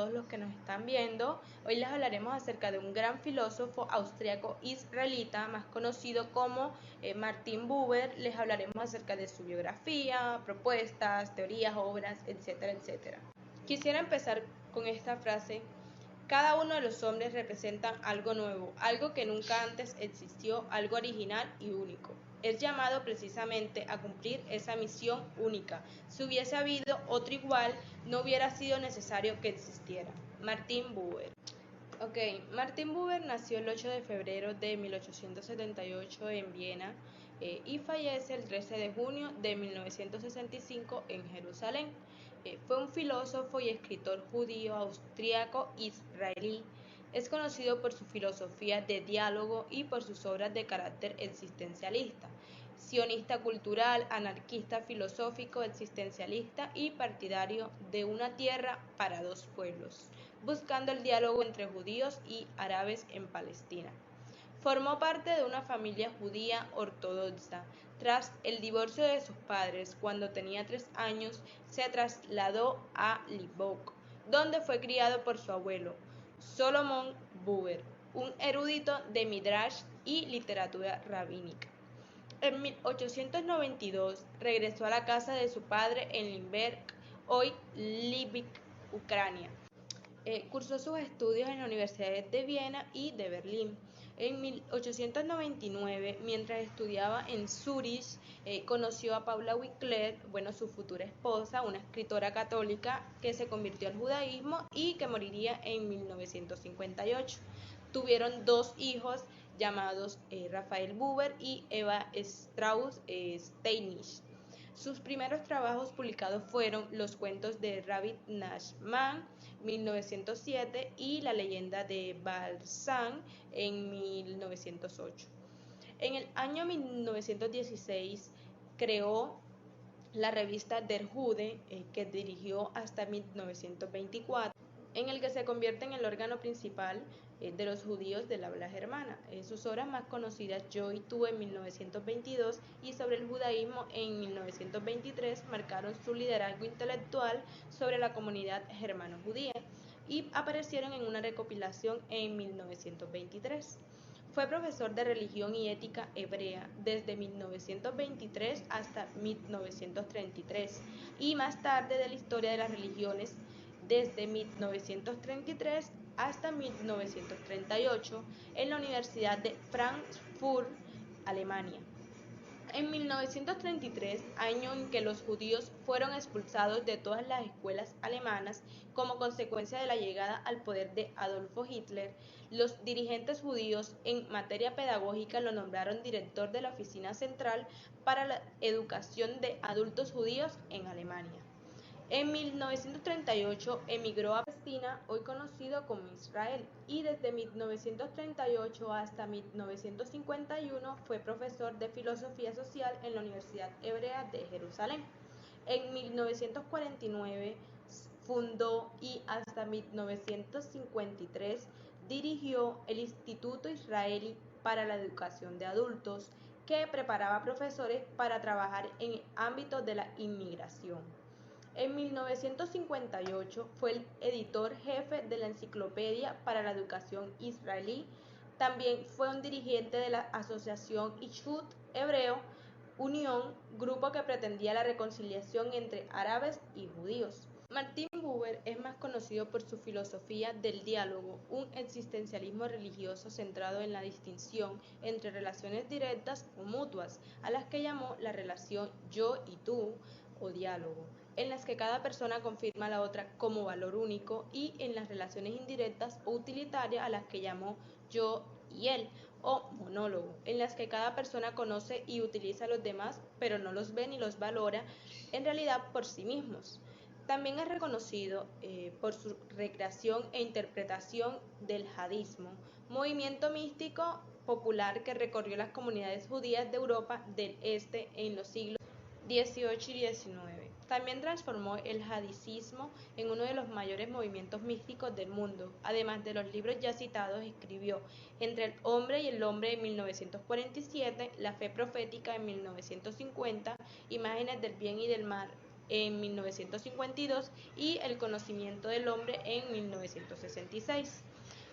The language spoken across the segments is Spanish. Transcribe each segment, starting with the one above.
todos los que nos están viendo. Hoy les hablaremos acerca de un gran filósofo austriaco israelita, más conocido como Martin Buber. Les hablaremos acerca de su biografía, propuestas, teorías, obras, etcétera, etcétera. Quisiera empezar con esta frase: cada uno de los hombres representa algo nuevo, algo que nunca antes existió, algo original y único. Es llamado precisamente a cumplir esa misión única. Si hubiese habido otro igual, no hubiera sido necesario que existiera. Martin Buber. Martin Buber nació el 8 de febrero de 1878 en Viena y fallece el 13 de junio de 1965 en Jerusalén. Fue un filósofo y escritor judío austriaco israelí. Es conocido por su filosofía de diálogo y por sus obras de carácter existencialista, sionista cultural, anarquista filosófico, existencialista y partidario de una tierra para dos pueblos, buscando el diálogo entre judíos y árabes en Palestina. Formó parte de una familia judía ortodoxa. Tras el divorcio de sus padres, cuando tenía 3 años, se trasladó a Lubbock, donde fue criado por su abuelo, Solomon Buber, un erudito de Midrash y literatura rabínica. En 1892 regresó a la casa de su padre en Lemberg, hoy Lviv, Ucrania. Cursó sus estudios en las universidades de Viena y de Berlín. En 1899, mientras estudiaba en Zúrich, conoció a Paula Wickler, su futura esposa, una escritora católica que se convirtió al judaísmo y que moriría en 1958. Tuvieron 2 hijos llamados Rafael Buber y Eva Strauss Steinich. Sus primeros trabajos publicados fueron Los cuentos de Rabbi Nachman, 1907, y La leyenda de Balsam, en 1908. En el año 1916 creó la revista Der Jude, que dirigió hasta 1924, en el que se convierte en el órgano principal de los judíos del habla germana. Sus obras más conocidas, Yo y tú, en 1922, y Sobre el judaísmo en 1923, marcaron su liderazgo intelectual sobre la comunidad germano-judía y aparecieron en una recopilación en 1923. Fue profesor de religión y ética hebrea desde 1923 hasta 1933 y más tarde de la historia de las religiones desde 1933 hasta 1938 en la Universidad de Frankfurt, Alemania. En 1933, año en que los judíos fueron expulsados de todas las escuelas alemanas como consecuencia de la llegada al poder de Adolfo Hitler, los dirigentes judíos en materia pedagógica lo nombraron director de la Oficina Central para la Educación de Adultos Judíos en Alemania. En 1938 emigró a Palestina, hoy conocido como Israel, y desde 1938 hasta 1951 fue profesor de filosofía social en la Universidad Hebrea de Jerusalén. En 1949 fundó y hasta 1953 dirigió el Instituto Israelí para la Educación de Adultos, que preparaba profesores para trabajar en el ámbito de la inmigración. En 1958 fue el editor jefe de la Enciclopedia para la Educación Israelí. También fue un dirigente de la Asociación Ishut Hebreo Unión, grupo que pretendía la reconciliación entre árabes y judíos. Martin Buber es más conocido por su filosofía del diálogo, un existencialismo religioso centrado en la distinción entre relaciones directas o mutuas, a las que llamó la relación yo y tú o diálogo, en las que cada persona confirma a la otra como valor único, y en las relaciones indirectas o utilitarias, a las que llamó yo y él, o monólogo, en las que cada persona conoce y utiliza a los demás, pero no los ve ni los valora en realidad por sí mismos. También es reconocido por su recreación e interpretación del hadismo, movimiento místico popular que recorrió las comunidades judías de Europa del Este en los siglos XVIII y XIX. También transformó el hadisismo en uno de los mayores movimientos místicos del mundo. Además de los libros ya citados, escribió Entre el hombre y el hombre en 1947, La fe profética en 1950, Imágenes del bien y del mal en 1952 y El conocimiento del hombre en 1966.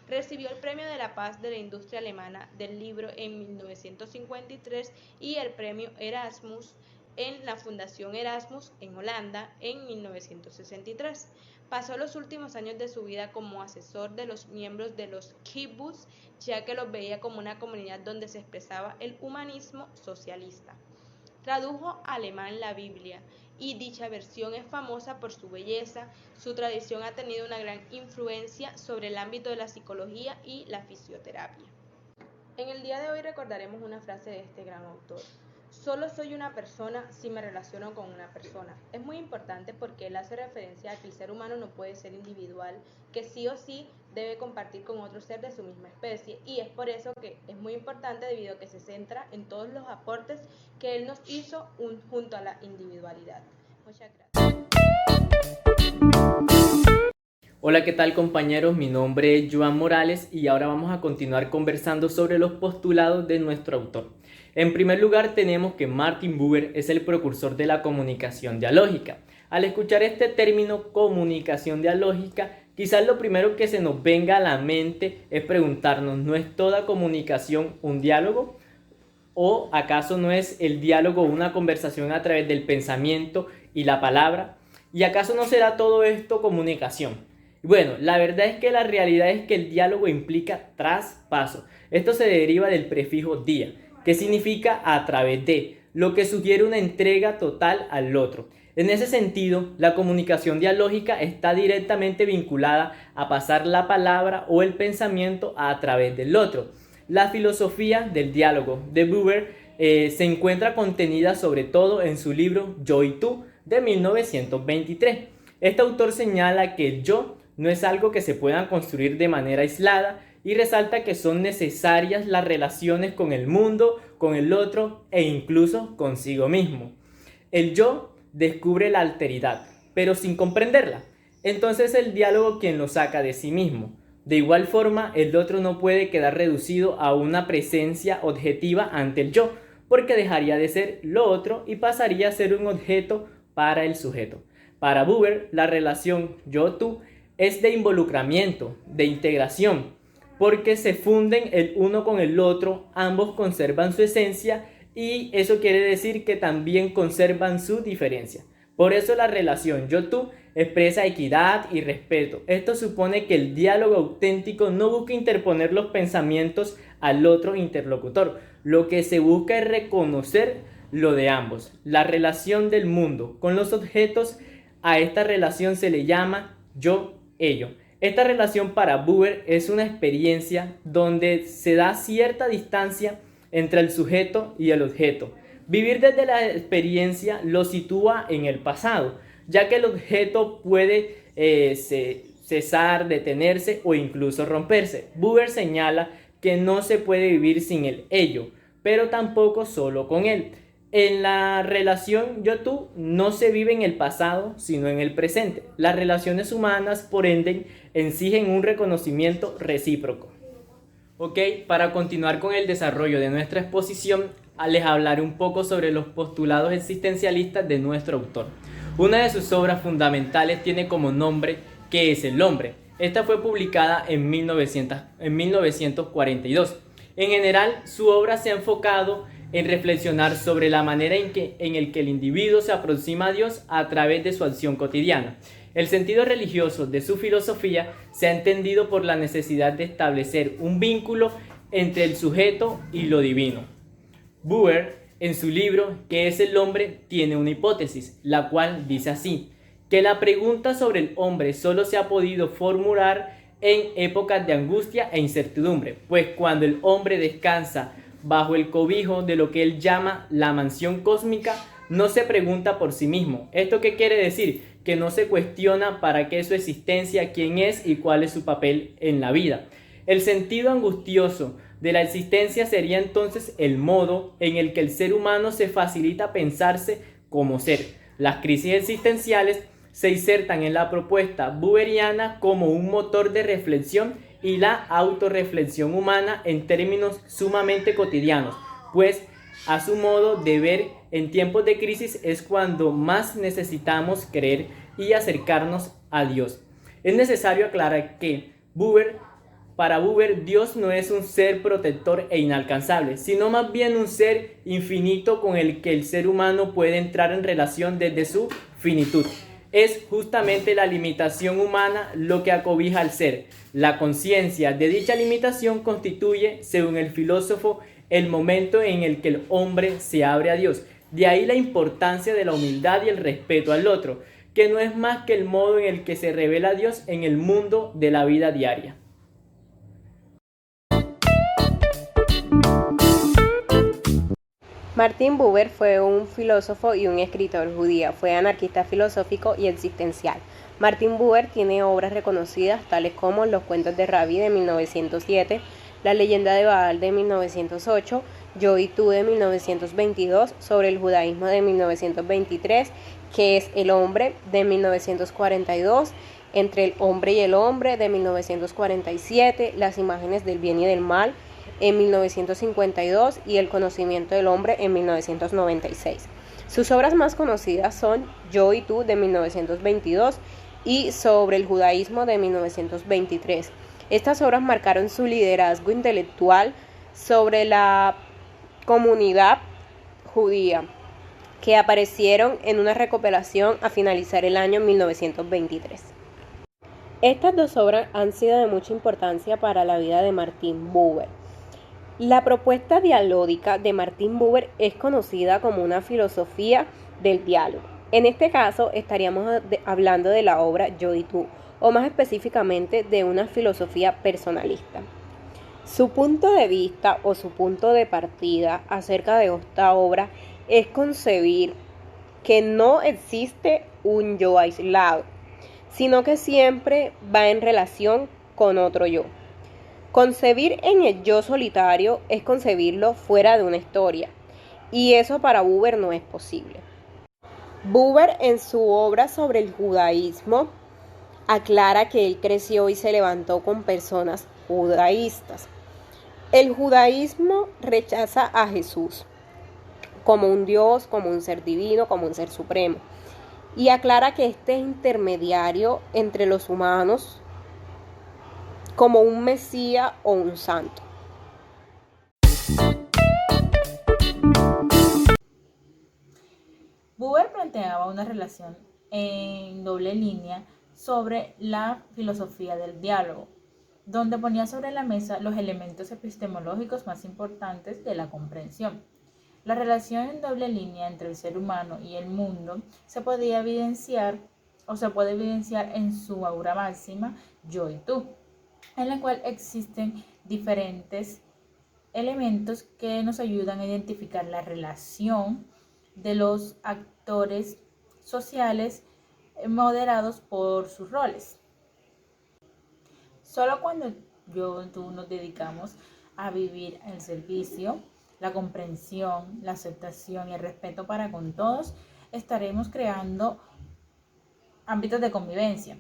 Recibió el Premio de la Paz de la Industria Alemana del Libro en 1953 y el Premio Erasmus en la Fundación Erasmus en Holanda en 1963. Pasó los últimos años de su vida como asesor de los miembros de los kibbutz, ya que los veía como una comunidad donde se expresaba el humanismo socialista. Tradujo alemán la Biblia y dicha versión es famosa por su belleza. Su tradición ha tenido una gran influencia sobre el ámbito de la psicología y la fisioterapia. En el día de hoy recordaremos una frase de este gran autor. Solo soy una persona si me relaciono con una persona. Es muy importante porque él hace referencia a que el ser humano no puede ser individual, que sí o sí debe compartir con otro ser de su misma especie, y es por eso que es muy importante debido a que se centra en todos los aportes que él nos hizo junto a la individualidad. Muchas gracias. Hola, ¿qué tal compañeros? Mi nombre es Joan Morales y ahora vamos a continuar conversando sobre los postulados de nuestro autor. En primer lugar tenemos que Martin Buber es el precursor de la comunicación dialógica. Al escuchar este término comunicación dialógica, quizás lo primero que se nos venga a la mente es preguntarnos, ¿no es toda comunicación un diálogo? ¿O acaso no es el diálogo una conversación a través del pensamiento y la palabra? ¿Y acaso no será todo esto comunicación? Bueno, la verdad es que la realidad es que el diálogo implica traspaso. Esto se deriva del prefijo dia, que significa a través de, lo que sugiere una entrega total al otro. En ese sentido, la comunicación dialógica está directamente vinculada a pasar la palabra o el pensamiento a través del otro. La filosofía del diálogo de Buber se encuentra contenida sobre todo en su libro Yo y tú de 1923. Este autor señala que el yo no es algo que se pueda construir de manera aislada y resalta que son necesarias las relaciones con el mundo, con el otro e incluso consigo mismo. El yo descubre la alteridad, pero sin comprenderla. Entonces el diálogo quien lo saca de sí mismo. De igual forma, el otro no puede quedar reducido a una presencia objetiva ante el yo, porque dejaría de ser lo otro y pasaría a ser un objeto para el sujeto. Para Buber, la relación yo-tú es de involucramiento, de integración, porque se funden el uno con el otro, ambos conservan su esencia y eso quiere decir que también conservan su diferencia. Por eso la relación yo-tú expresa equidad y respeto. Esto supone que el diálogo auténtico no busca interponer los pensamientos al otro interlocutor. Lo que se busca es reconocer lo de ambos. La relación del mundo con los objetos, a esta relación se le llama yo-ello. Esta relación para Buber es una experiencia donde se da cierta distancia entre el sujeto y el objeto. Vivir desde la experiencia lo sitúa en el pasado, ya que el objeto puede cesar, detenerse o incluso romperse. Buber señala que no se puede vivir sin el ello, pero tampoco solo con él. En la relación yo-tú no se vive en el pasado, sino en el presente. Las relaciones humanas, por ende, exigen un reconocimiento recíproco. Ok, para continuar con el desarrollo de nuestra exposición, les hablaré un poco sobre los postulados existencialistas de nuestro autor. Una de sus obras fundamentales tiene como nombre ¿Qué es el hombre? Esta fue publicada en 1942. En general, su obra se ha enfocado en reflexionar sobre la manera en que el individuo se aproxima a Dios a través de su acción cotidiana. El sentido religioso de su filosofía se ha entendido por la necesidad de establecer un vínculo entre el sujeto y lo divino. Buber, en su libro ¿Qué es el hombre?, tiene una hipótesis, la cual dice así, que la pregunta sobre el hombre solo se ha podido formular en épocas de angustia e incertidumbre, pues cuando el hombre descansa bajo el cobijo de lo que él llama la mansión cósmica, no se pregunta por sí mismo. ¿Esto qué quiere decir? Que no se cuestiona para qué es su existencia, quién es y cuál es su papel en la vida. El sentido angustioso de la existencia sería entonces el modo en el que el ser humano se facilita pensarse como ser. Las crisis existenciales se insertan en la propuesta buberiana como un motor de reflexión y la autorreflexión humana en términos sumamente cotidianos, pues a su modo de ver en tiempos de crisis es cuando más necesitamos creer y acercarnos a Dios. Es necesario aclarar que para Buber, Dios no es un ser protector e inalcanzable, sino más bien un ser infinito con el que el ser humano puede entrar en relación desde su finitud. Es justamente la limitación humana lo que acobija al ser. La conciencia de dicha limitación constituye, según el filósofo, el momento en el que el hombre se abre a Dios. De ahí la importancia de la humildad y el respeto al otro, que no es más que el modo en el que se revela Dios en el mundo de la vida diaria. Martin Buber fue un filósofo y un escritor judío, fue anarquista filosófico y existencial. Martin Buber tiene obras reconocidas tales como Los cuentos de Rabi de 1907, La leyenda de Baal de 1908, Yo y tú de 1922, Sobre el judaísmo de 1923, ¿Qué es el hombre? De 1942, Entre el hombre y el hombre de 1947, Las imágenes del bien y del mal en 1952 y El conocimiento del hombre en 1996. Sus obras más conocidas son Yo y tú de 1922 y Sobre el judaísmo de 1923. Estas obras marcaron su liderazgo intelectual sobre la comunidad judía, que aparecieron en una recopilación a finalizar el año 1923. Estas dos obras han sido de mucha importancia para la vida de Martin Buber. La propuesta dialógica de Martin Buber es conocida como una filosofía del diálogo. En este caso estaríamos hablando de la obra Yo y tú, o más específicamente de una filosofía personalista. Su punto de vista o su punto de partida acerca de esta obra es concebir que no existe un yo aislado, sino que siempre va en relación con otro yo. Concebir en el yo solitario es concebirlo fuera de una historia, y eso para Buber no es posible. Buber, en su obra sobre el judaísmo, aclara que él creció y se levantó con personas judaístas. El judaísmo rechaza a Jesús como un Dios, como un ser divino, como un ser supremo, y aclara que este es intermediario entre los humanos, como un Mesías o un santo. Buber planteaba una relación en doble línea sobre la filosofía del diálogo, donde ponía sobre la mesa los elementos epistemológicos más importantes de la comprensión. La relación en doble línea entre el ser humano y el mundo se puede evidenciar en su aura máxima, Yo y tú, en la cual existen diferentes elementos que nos ayudan a identificar la relación de los actores sociales moderados por sus roles. Solo cuando yo y tú nos dedicamos a vivir el servicio, la comprensión, la aceptación y el respeto para con todos, estaremos creando ámbitos de convivencia.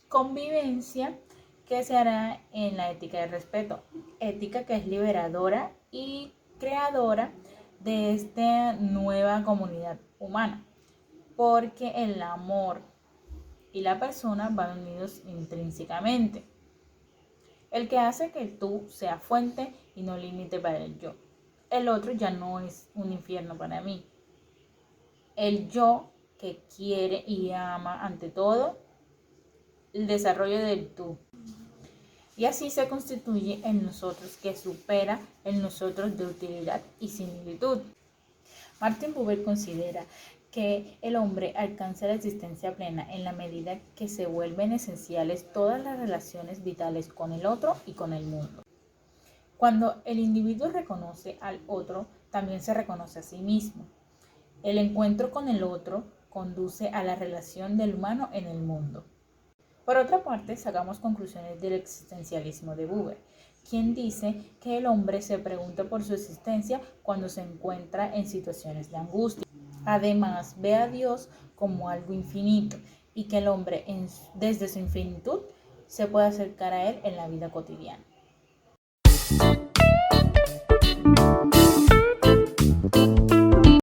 Convivencia que se hará en la ética del respeto, ética que es liberadora y creadora de esta nueva comunidad humana, porque el amor y la persona van unidos intrínsecamente. El que hace que tú seas fuente y no límite para el yo. El otro ya no es un infierno para mí. El yo que quiere y ama ante todo el desarrollo del tú. Y así se constituye en nosotros, que supera en nosotros de utilidad y similitud. Martin Buber considera que el hombre alcanza la existencia plena en la medida que se vuelven esenciales todas las relaciones vitales con el otro y con el mundo. Cuando el individuo reconoce al otro, también se reconoce a sí mismo. El encuentro con el otro conduce a la relación del humano en el mundo. Por otra parte, sacamos conclusiones del existencialismo de Buber, quien dice que el hombre se pregunta por su existencia cuando se encuentra en situaciones de angustia. Además, ve a Dios como algo infinito y que el hombre, desde su infinitud, se puede acercar a él en la vida cotidiana.